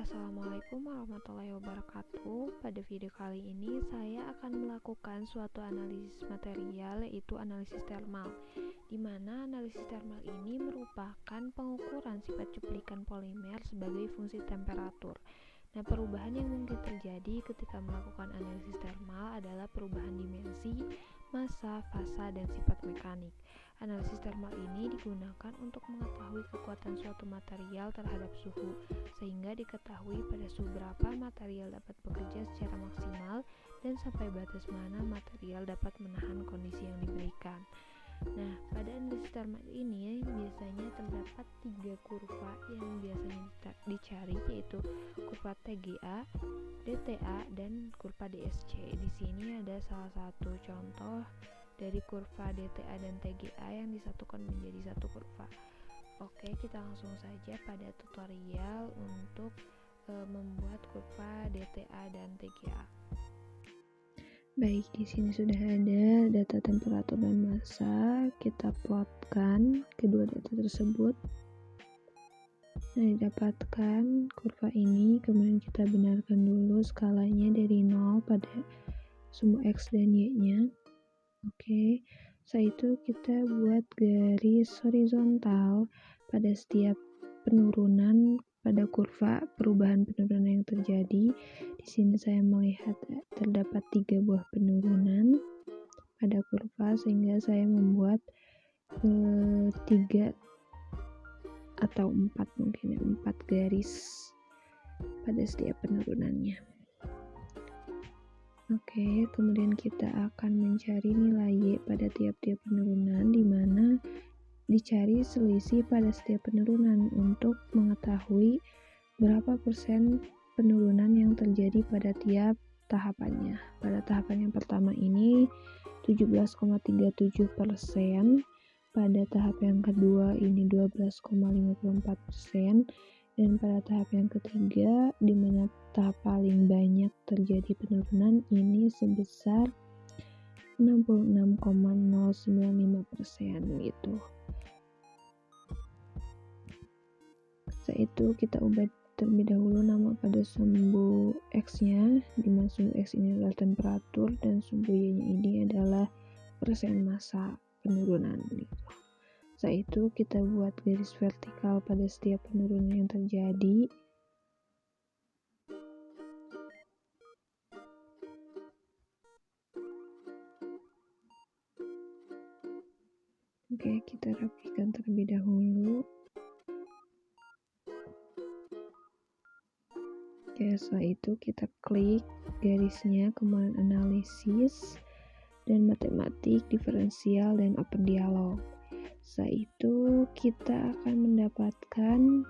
Assalamualaikum warahmatullahi wabarakatuh. Pada video kali ini saya akan melakukan suatu analisis material, yaitu analisis termal, di mana analisis termal ini merupakan pengukuran sifat cuplikan polimer sebagai fungsi temperatur. Nah, perubahan yang mungkin terjadi ketika melakukan analisis termal adalah perubahan dimensi, massa, fasa, dan sifat mekanik. Analisis termal ini digunakan untuk mengetahui kekuatan suatu material terhadap suhu, sehingga diketahui pada suhu berapa material dapat bekerja secara maksimal dan sampai batas mana material dapat menahan kondisi yang diberikan. Nah, pada analisis termal ini biasanya terdapat 3 kurva yang biasanya dicari, yaitu kurva TGA, DTA, dan kurva DSC. Di sini ada salah satu contoh dari kurva DTA dan TGA yang disatukan menjadi satu kurva. Oke, kita langsung saja pada tutorial untuk membuat kurva DTA dan TGA. Baik, di sini sudah ada data temperatur dan massa. Kita plotkan kedua data tersebut. Nah, didapatkan kurva ini, kemudian kita benarkan dulu skalanya dari 0 pada sumbu X dan Y-nya. Oke, setelah itu kita buat garis horizontal pada setiap penurunan pada kurva, perubahan penurunan yang terjadi. Di sini saya melihat terdapat 3 buah penurunan pada kurva, sehingga saya membuat 3 atau 4 mungkin ya, 4 garis pada setiap penurunannya. Oke, kemudian kita akan mencari nilai Y pada tiap-tiap penurunan, di mana dicari selisih pada setiap penurunan untuk mengetahui berapa persen penurunan yang terjadi pada tiap tahapannya. Pada tahapan yang pertama ini 17,37%, pada tahap yang kedua ini 12,54%, dan pada tahap yang ketiga, di mana tahap paling banyak terjadi penurunan ini sebesar 66,095% gitu. Setelah itu kita ubah terlebih dahulu nama pada sumbu X-nya, di mana sumbu X ini adalah temperatur dan sumbu Y-nya ini adalah persen massa penurunan gitu. Setelah itu kita buat garis vertikal pada setiap penurunan yang terjadi. Oke, kita rapikan terlebih dahulu. Oke, setelah itu kita klik garisnya, kemudian analisis dan matematik, diferensial, dan open dialog. Setelah itu kita akan mendapatkan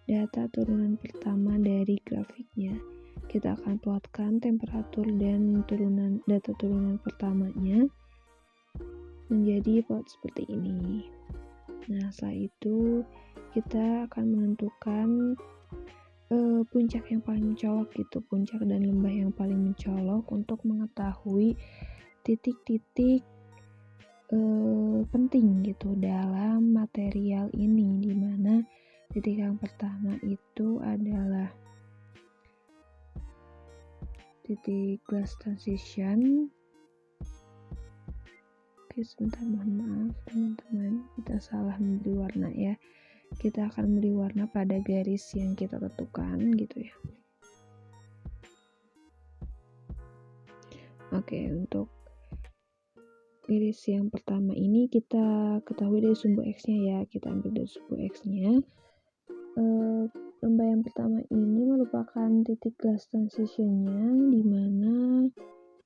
data turunan pertama dari grafiknya. Kita akan plotkan temperatur dan data turunan pertamanya menjadi plot seperti ini. Nah, setelah itu kita akan menentukan puncak yang paling mencolok gitu, puncak dan lembah yang paling mencolok untuk mengetahui titik-titik penting gitu dalam material ini, di mana titik yang pertama itu adalah titik glass transition. Oke, sebentar, mohon maaf teman-teman, kita salah memberi warna ya. Kita akan memberi warna pada garis yang kita tentukan gitu ya. Oke, untuk garis yang pertama ini kita ketahui dari sumbu X-nya ya, kita ambil dari sumbu X-nya. Lembah yang pertama ini merupakan titik glass transition-nya, di mana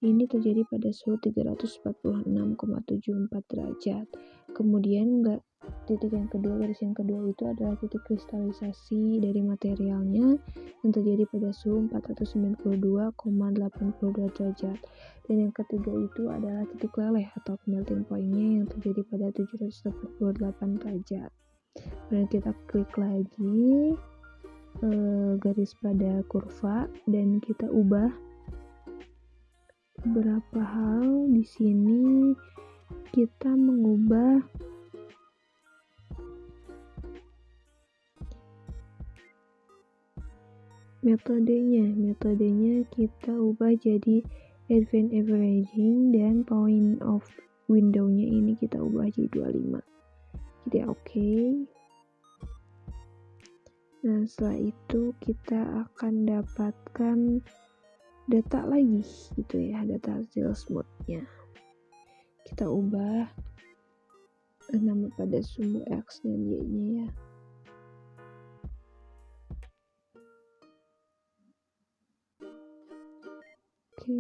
ini terjadi pada suhu 346,74 derajat. Kemudian titik yang kedua, garis yang kedua itu adalah titik kristalisasi dari materialnya yang terjadi pada suhu 492,82 derajat. Dan yang ketiga itu adalah titik leleh atau melting point-nya yang terjadi pada 788 derajat. Dan kita klik lagi garis pada kurva dan kita ubah beberapa hal. Di sini kita mengubah metodenya kita ubah jadi advanced averaging, dan point of window-nya ini kita ubah jadi 25. Jadi oke. Nah, setelah itu kita akan dapatkan data lagi gitu ya, data hasil smooth-nya. Kita ubah nama pada sumbu X dan Y-nya ya. Oke.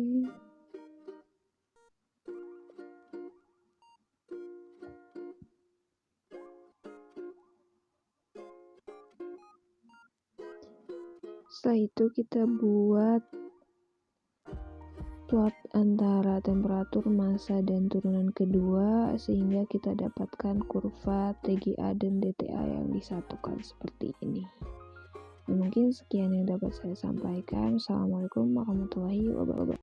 Setelah itu kita buat plot antara temperatur, massa, dan turunan kedua sehingga kita dapatkan kurva TGA dan DTA yang disatukan seperti ini. Nah, mungkin sekian yang dapat saya sampaikan. Assalamualaikum warahmatullahi wabarakatuh.